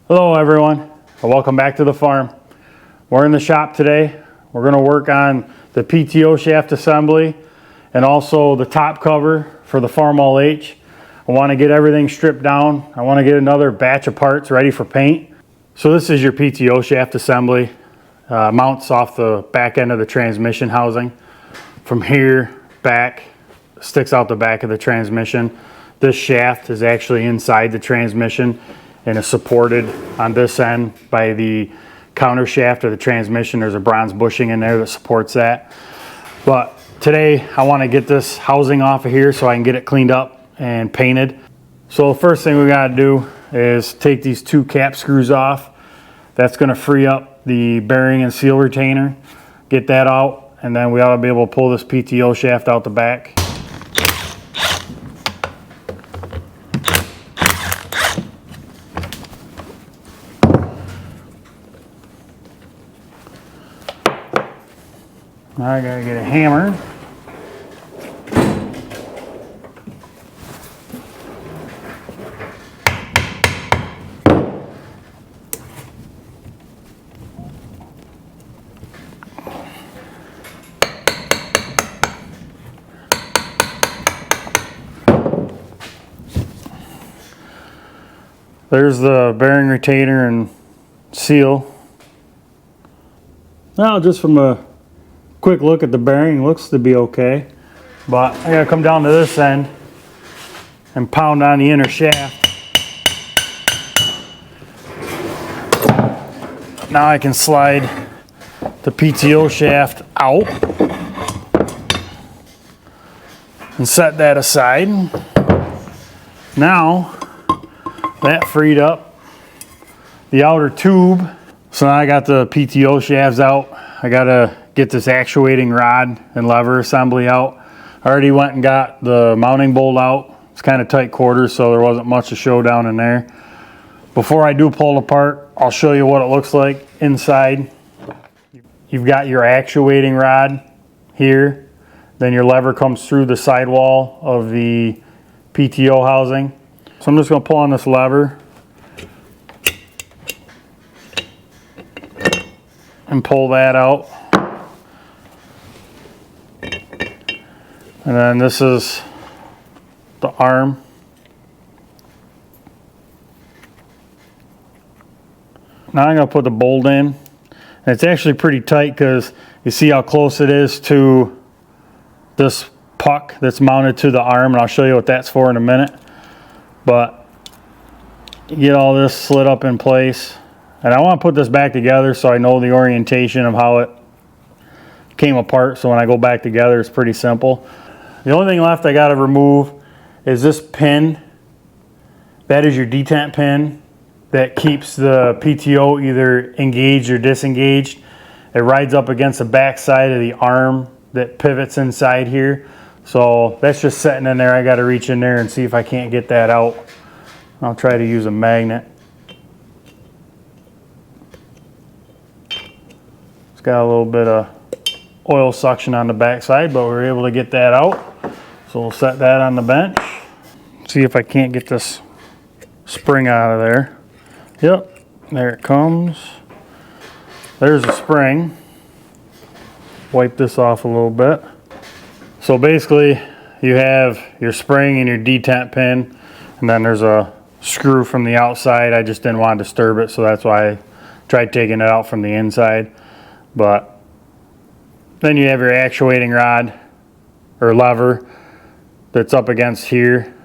Hello everyone, and welcome back to the farm. We're in the shop today. We're going to work on the PTO shaft assembly and also the top cover for the Farmall H. I want to get everything stripped down. I want to get another batch of parts ready for paint. So this is your PTO shaft assembly. Mounts off the back end of the transmission housing. From here back, sticks out the back of the transmission. This shaft is actually inside the transmission and is supported on this end by the counter shaft of the transmission. There's a bronze bushing in there that supports that. But today I want to get this housing off of here so I can get it cleaned up and painted. So the first thing we got to do is take these two cap screws off. That's going to free up the bearing and seal retainer. Get that out, and then we ought to be able to pull this PTO shaft out the back. Now I gotta get a hammer. There's the bearing retainer and seal. Now just from a quick look at the bearing, looks to be okay, but I gotta come down to this end and pound on the inner shaft. Now I can slide the PTO shaft out and set that aside. Now that freed up the outer tube, so now I got the PTO shafts out. I gotta get this actuating rod and lever assembly out. I already went and got the mounting bolt out. It's kind of tight quarters, so there wasn't much to show down in there. Before I do pull it apart, I'll show you what it looks like inside. You've got your actuating rod here. Then your lever comes through the sidewall of the PTO housing. So I'm just going to pull on this lever and pull that out. And then this is the arm. Now I'm going to put the bolt in. And it's actually pretty tight because you see how close it is to this puck that's mounted to the arm. And I'll show you what that's for in a minute. But you get all this slid up in place. And I want to put this back together so I know the orientation of how it came apart. So when I go back together, it's pretty simple. The only thing left I got to remove is this pin. That is your detent pin that keeps the PTO either engaged or disengaged. It rides up against the back side of the arm that pivots inside here. So that's just sitting in there. I got to reach in there and see if I can't get that out. I'll try to use a magnet. It's got a little bit of oil suction on the back side, but we were able to get that out. So we'll set that on the bench. See if I can't get this spring out of there. Yep, there it comes. There's a spring. Wipe this off a little bit. So basically you have your spring and your detent pin, and then there's a screw from the outside. I just didn't want to disturb it, so that's why I tried taking it out from the inside. But then you have your actuating rod or lever that's up against here,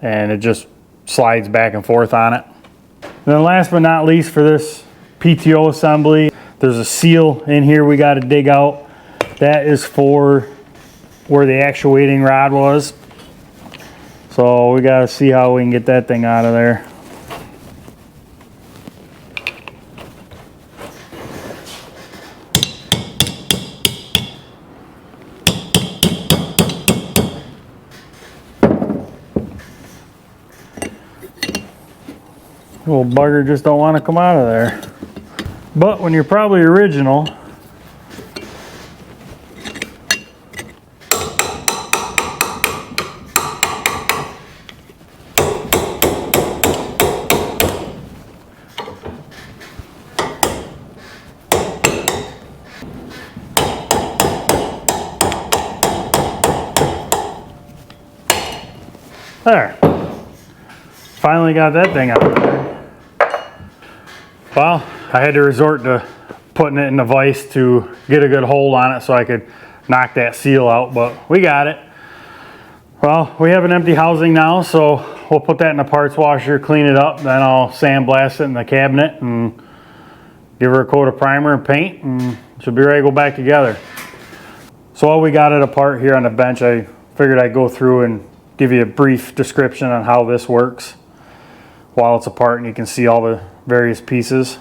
and it just slides back and forth on it. And then last but not least, for this PTO assembly, there's a seal in here we got to dig out. That is for where the actuating rod was. So we got to see how we can get that thing out of there. Little bugger just don't want to come out of there. But when you're probably original, There. Finally got that thing out there. Well, I had to resort to putting it in the vise to get a good hold on it so I could knock that seal out, but we got it. Well, we have an empty housing now, so we'll put that in the parts washer, clean it up, then I'll sandblast it in the cabinet and give her a coat of primer and paint, and she'll be ready to go back together. So while we got it apart here on the bench, I figured I'd go through and give you a brief description on how this works while it's apart and you can see all the various pieces.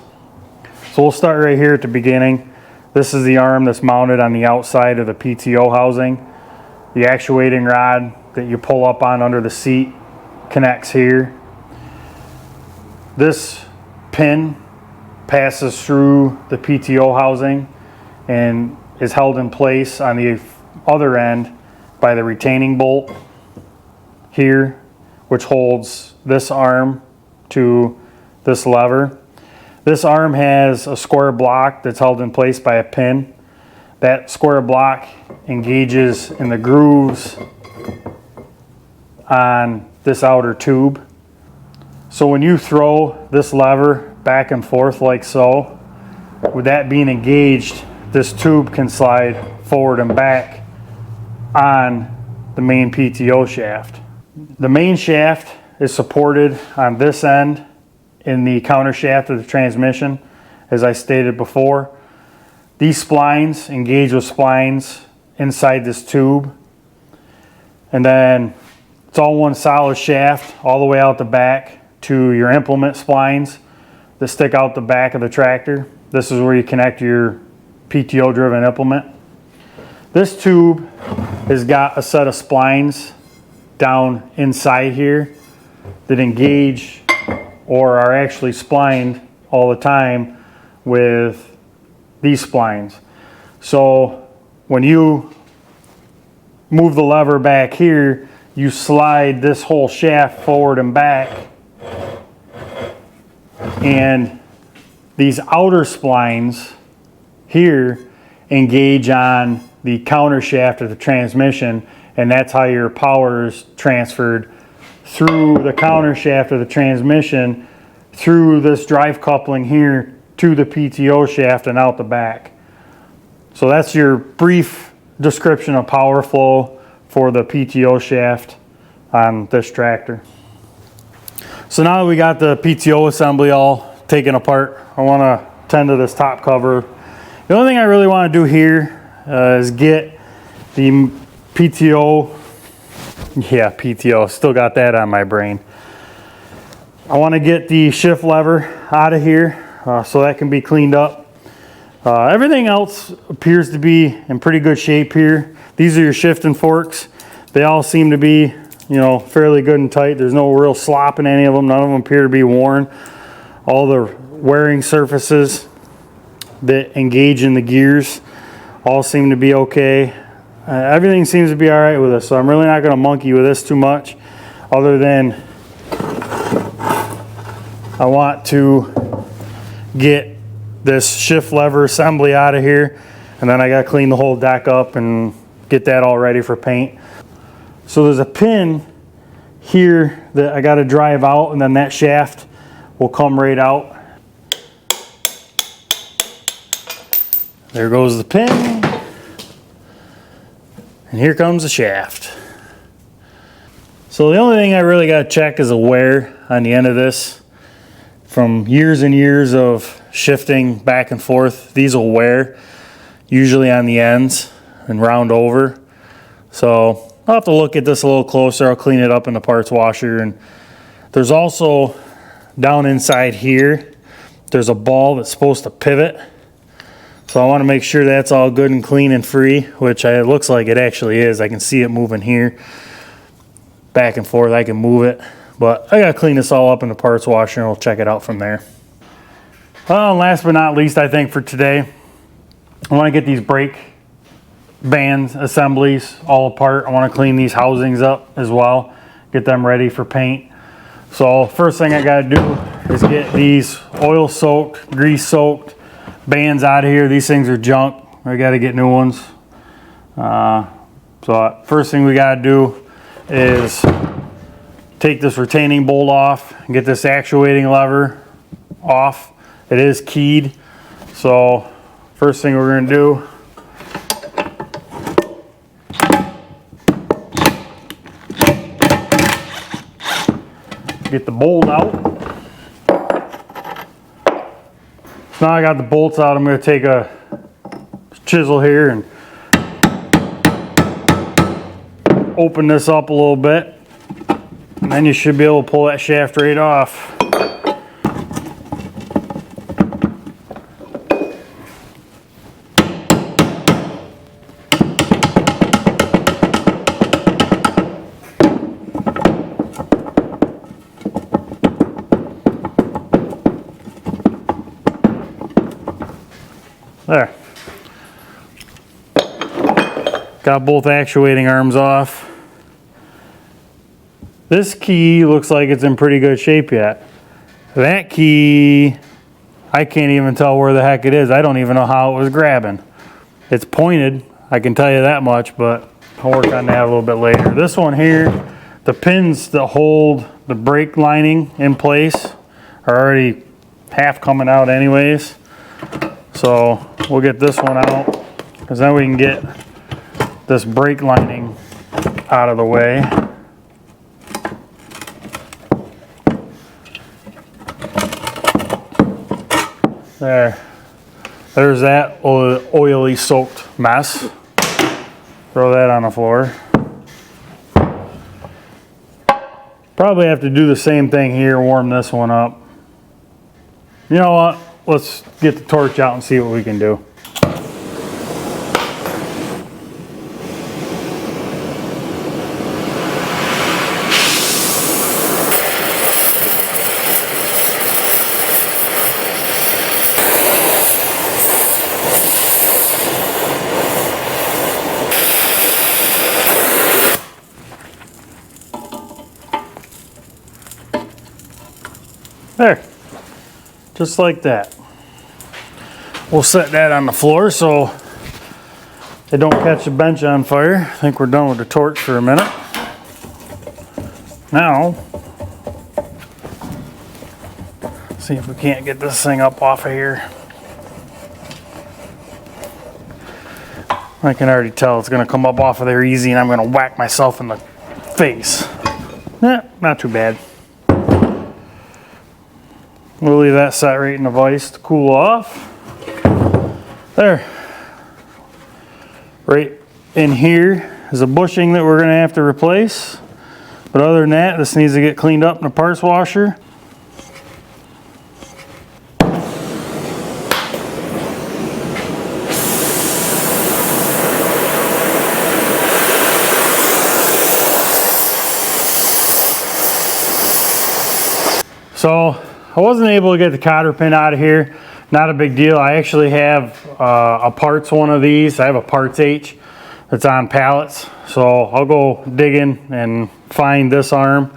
So we'll start right here at the beginning. This is the arm that's mounted on the outside of the PTO housing. The actuating rod that you pull up on under the seat connects here. This pin passes through the PTO housing and is held in place on the other end by the retaining bolt here, which holds this arm to this lever. This arm has a square block that's held in place by a pin. That square block engages in the grooves on this outer tube. So when you throw this lever back and forth like so, with that being engaged, this tube can slide forward and back on the main PTO shaft. The main shaft is supported on this end in the counter shaft of the transmission, as I stated before. These splines engage with splines inside this tube, and then it's all one solid shaft all the way out the back to your implement splines that stick out the back of the tractor. This is where you connect your PTO driven implement. This tube has got a set of splines down inside here that engage or are actually splined all the time with these splines. So when you move the lever back here, you slide this whole shaft forward and back, and these outer splines here engage on the counter shaft of the transmission, and that's how your power is transferred through the counter shaft of the transmission through this drive coupling here to the PTO shaft and out the back. So that's your brief description of power flow for the PTO shaft on this tractor. So now that we got the PTO assembly all taken apart, I want to tend to this top cover. The only thing I really want to do here is get the PTO, still got that on my brain. I want to get the shift lever out of here so that can be cleaned up. Everything else appears to be in pretty good shape here. These are your shifting forks. They all seem to be, fairly good and tight. There's no real slop in any of them. None of them appear to be worn. All the wearing surfaces that engage in the gears all seem to be okay. Everything seems to be all right with this, so I'm really not going to monkey with this too much, other than I want to get this shift lever assembly out of here, and then I got to clean the whole deck up and get that all ready for paint. So there's a pin here that I got to drive out, and then that shaft will come right out. There goes the pin, and here comes the shaft. So the only thing I really got to check is a wear on the end of this. From years and years of shifting back and forth, these will wear, usually on the ends and round over. So I'll have to look at this a little closer. I'll clean it up in the parts washer. And there's also down inside here, there's a ball that's supposed to pivot. So I want to make sure that's all good and clean and free, which it looks like it actually is. I can see it moving here back and forth. I can move it, but I got to clean this all up in the parts washer and we'll check it out from there. Well, and last but not least, I think for today, I want to get these brake bands assemblies all apart. I want to clean these housings up as well, get them ready for paint. So first thing I got to do is get these oil soaked, grease soaked bands out of here. These things are junk. I got to get new ones. So first thing we got to do is take this retaining bolt off and get this actuating lever off. It is keyed, so first thing we're going to do, get the bolt out. So now I got the bolts out, I'm going to take a chisel here and open this up a little bit, and then you should be able to pull that shaft right off. There. Got both actuating arms off. This key looks like it's in pretty good shape yet. That key, I can't even tell where the heck it is. I don't even know how it was grabbing. It's pointed, I can tell you that much, but I'll work on that a little bit later. This one here, the pins that hold the brake lining in place are already half coming out anyways. So we'll get this one out, because then we can get this brake lining out of the way. There's that oily soaked mess. Throw that on the floor. Probably have to do the same thing here, warm this one up. You know what? Let's get the torch out and see what we can do. There, just like that. We'll set that on the floor so they don't catch the bench on fire. I think we're done with the torch for a minute. Now, see if we can't get this thing up off of here. I can already tell it's gonna come up off of there easy, and I'm gonna whack myself in the face. Not too bad. We'll leave that set right in the vise to cool off. There. Right in here is a bushing that we're going to have to replace. But other than that, this needs to get cleaned up in a parts washer. So I wasn't able to get the cotter pin out of here. Not a big deal. I actually have a parts one of these. I have a Parts H that's on pallets. So I'll go digging and find this arm,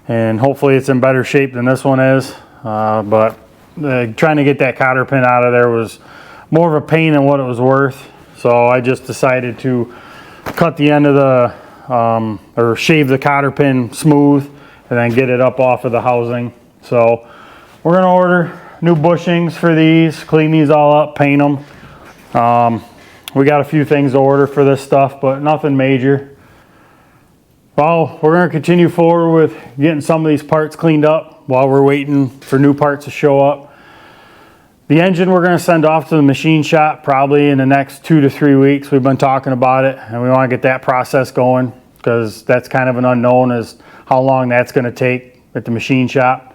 and hopefully it's in better shape than this one is. But trying to get that cotter pin out of there was more of a pain than what it was worth. So I just decided to cut the end of the, or shave the cotter pin smooth and then get it up off of the housing. So we're gonna order new bushings for these, clean these all up, paint them. We got a few things to order for this stuff, but nothing major. Well, we're gonna continue forward with getting some of these parts cleaned up while we're waiting for new parts to show up. The engine we're gonna send off to the machine shop probably in the next 2 to 3 weeks. We've been talking about it, and we wanna get that process going, because that's kind of an unknown as how long that's gonna take at the machine shop.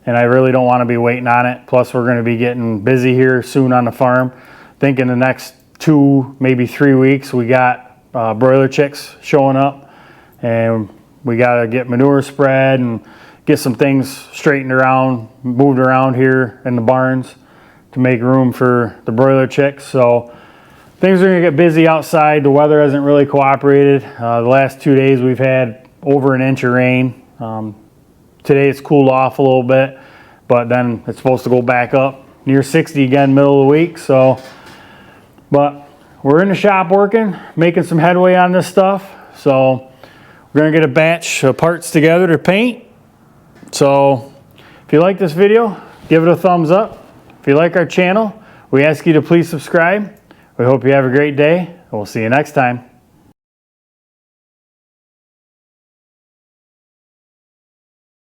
And I really don't want to be waiting on it. Plus we're going to be getting busy here soon on the farm. I think in the next 2, maybe 3 weeks, we got broiler chicks showing up, and we got to get manure spread and get some things straightened around, moved around here in the barns to make room for the broiler chicks. So things are going to get busy outside. The weather hasn't really cooperated. The last 2 days we've had over an inch of rain. Today it's cooled off a little bit, but then it's supposed to go back up near 60 again middle of the week. So, but we're in the shop working, making some headway on this stuff. So We're gonna get a batch of parts together to paint. So if you like this video, give it a thumbs up. If you like our channel, we ask you to please subscribe. We hope you have a great day, and we'll see you next time.